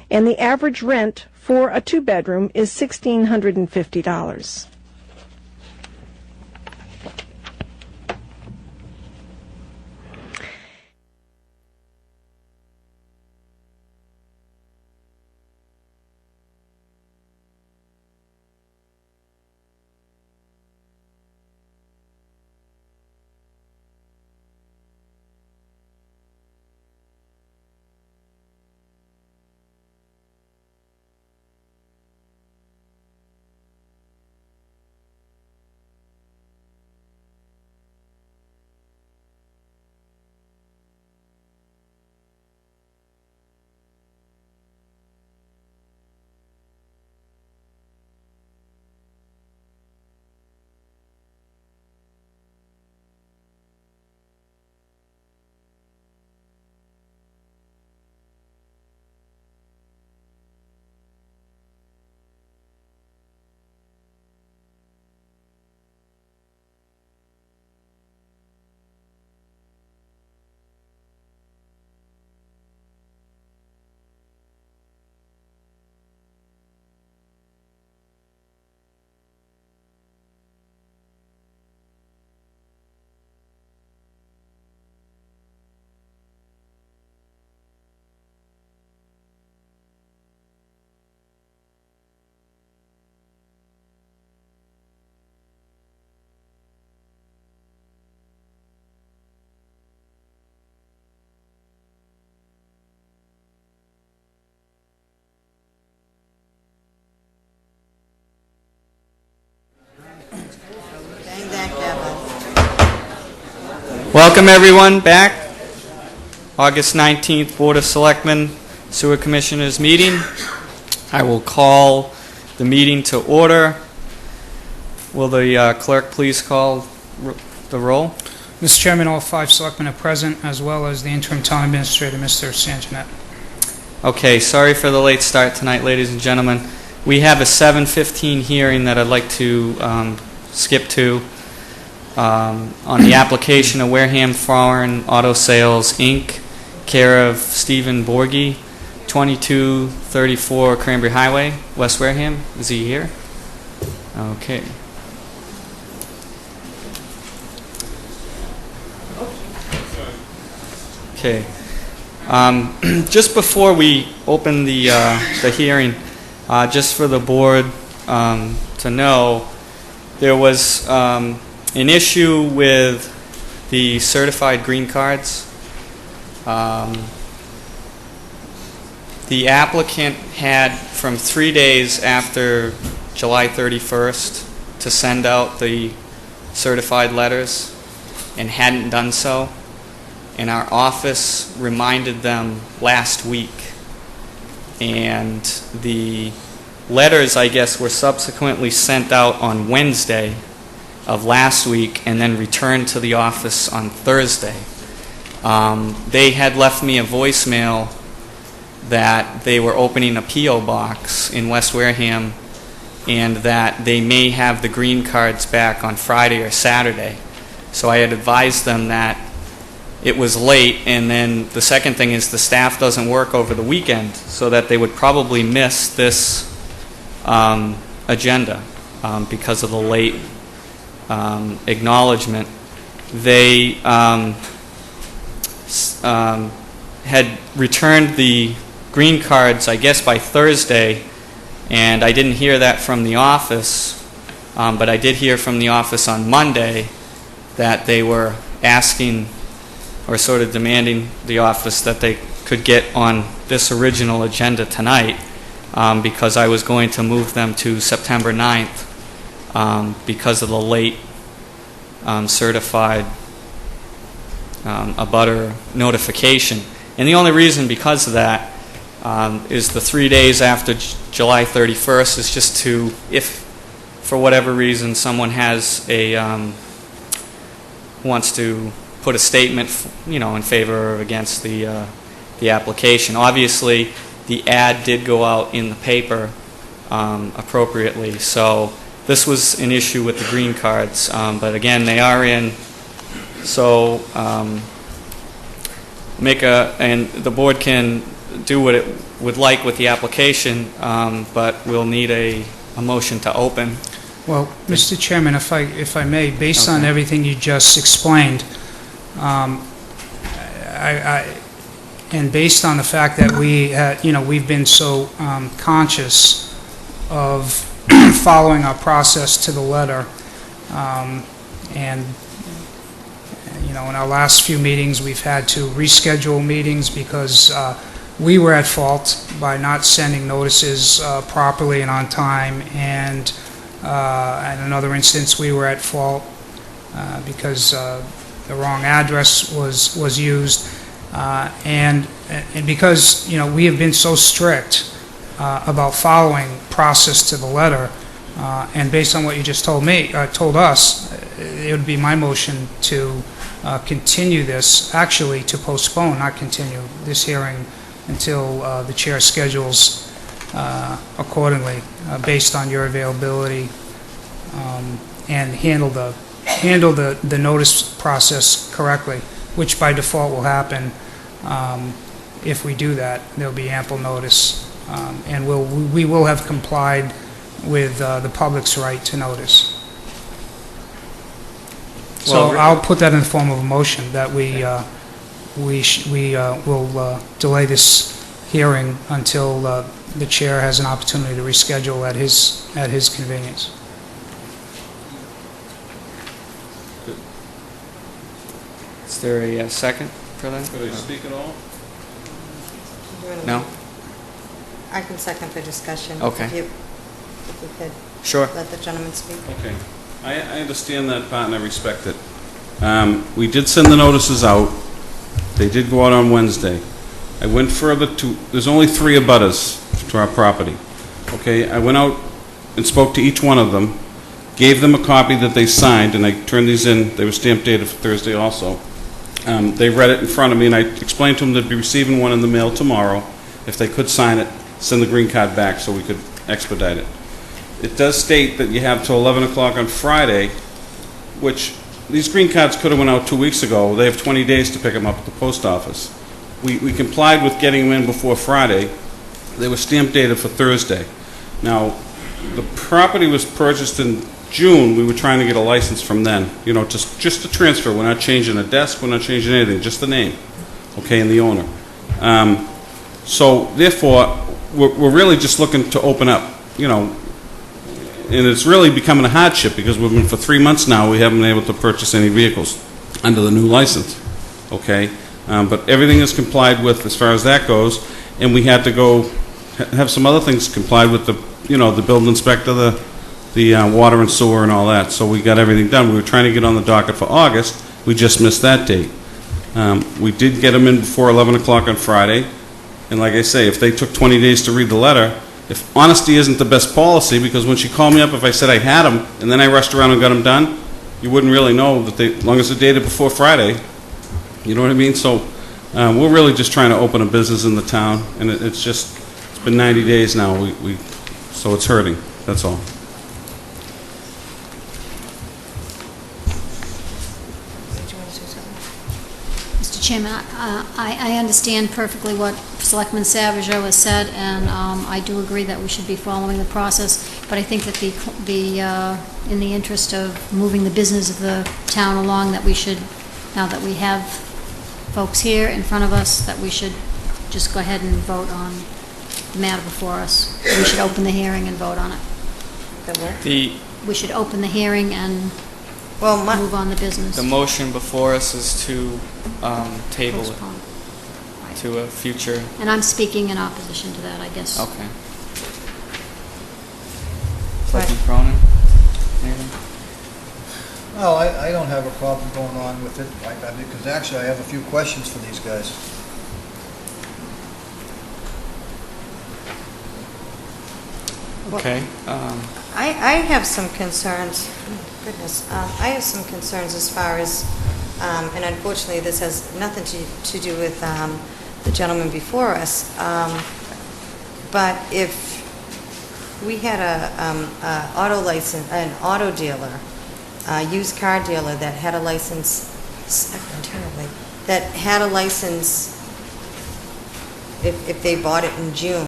and the average rent for a two-bedroom is $1,650. Welcome everyone back. August 19th Board of Selectmen Sewer Commissioners meeting. I will call the meeting to order. Will the clerk please call the roll? Mr. Chairman, all 5 selectmen are present, as well as the interim town administrator, Mr. Sanjanet. Okay, sorry for the late start tonight, ladies and gentlemen. We have a 7:15 hearing that I'd like to skip to on the application of Wareham Foreign Auto Sales, Inc., care of Stephen Borghi, 2234 Cranberry Highway, West Wareham. Is he here? Okay. Okay. Just before we open the hearing, just for the board to know, there was an issue with the certified green cards. The applicant had from 3 days after July 31st to send out the certified letters and hadn't done so. And our office reminded them last week. And the letters, I guess, were subsequently sent out on Wednesday of last week and then returned to the office on Thursday. They had left me a voicemail that they were opening a P.O. box in West Wareham and that they may have the green cards back on Friday or Saturday. So I had advised them that it was late, and then the second thing is the staff doesn't work over the weekend, so that they would probably miss this agenda because of the late acknowledgement. They had returned the green cards, I guess, by Thursday, and I didn't hear that from the office, but I did hear from the office on Monday that they were asking or sort of demanding the office that they could get on this original agenda tonight because I was going to move them to September 9th because of the late certified abutter notification. And the only reason because of that is the 3 days after July 31st is just to, if for whatever reason someone has wants to put a statement, in favor or against the application. Obviously, the ad did go out in the paper appropriately, so this was an issue with the green cards. But again, they are in. So and the board can do would like with the application, but we'll need a motion to open. Well, Mr. Chairman, if I may, based on Okay. everything you just explained, and based on the fact that we've been so conscious of following our process to the letter, and in our last few meetings, we've had to reschedule meetings because we were at fault by not sending notices properly and on time, and in another instance, we were at fault because the wrong address was used, and because we have been so strict about following process to the letter, and based on what you just told us, it would be my motion to continue this, actually to postpone, not continue this hearing until the chair schedules accordingly, based on your availability, and handle the notice process correctly, which by default will happen. If we do that, there'll be ample notice, and we will have complied with the public's right to notice. So Well, I'll put that in the form of a motion that we will delay this hearing until the chair has an opportunity to reschedule at his convenience. Is there a second for that? Could I speak at all? No? I can second for discussion. Okay. If you could Sure. let the gentleman speak. Okay. I understand that part and I respect it. We did send the notices out. They did go out on Wednesday. I went further to, there's only 3 abutters to our property. Okay, I went out and spoke to each one of them, gave them a copy that they signed, and I turned these in. They were stamp dated for Thursday also. They read it in front of me, and I explained to them they'd be receiving one in the mail tomorrow. If they could sign it, send the green card back so we could expedite it. It does state that you have till 11 o'clock on Friday, which these green cards could have went out 2 weeks ago. They have 20 days to pick them up at the post office. We complied with getting them in before Friday. They were stamp dated for Thursday. Now, the property was purchased in June. We were trying to get a license from then, just to transfer. We're not changing a desk, we're not changing anything, just the name, okay, and the owner. So, therefore, we're really just looking to open up, and it's really becoming a hardship because we've been for 3 months now, we haven't been able to purchase any vehicles under the new license, okay? But everything is complied with as far as that goes, and we had to go have some other things complied with, the building inspector, the water and sewer and all that, so we got everything done. We were trying to get on the docket for August, we just missed that date. We did get them in before 11 o'clock on Friday, and like I say, if they took 20 days to read the letter, if honesty isn't the best policy, because when she called me up, if I said I had them, and then I rushed around and got them done, you wouldn't really know that as long as they're dated before Friday, you know what I mean? So we're really just trying to open a business in the town, and it's been 90 days now, so it's hurting, that's all. Did you want to say something? Mr. Chairman, I understand perfectly what Selectman Savageau has said, and I do agree that we should be following the process, but I think that in the interest of moving the business of the town along, that we should, now that we have folks here in front of us, that we should just go ahead and vote on the matter before us. We should open the hearing and vote on it. That work? We should open the hearing and Well, move on the business. The motion before us is to table it Postpone. Right. to a future. And I'm speaking in opposition to that, I guess. Okay. Right. Selectman Cronin? Anything? Well, I don't have a problem going on with it, because actually I have a few questions for these guys. Okay. I have some concerns. Oh, goodness. I have some concerns as far as, and unfortunately this has nothing to do with the gentleman before us, but if we had a auto license, an auto dealer, used car dealer that had a license, terribly, that had a license if they bought it in June,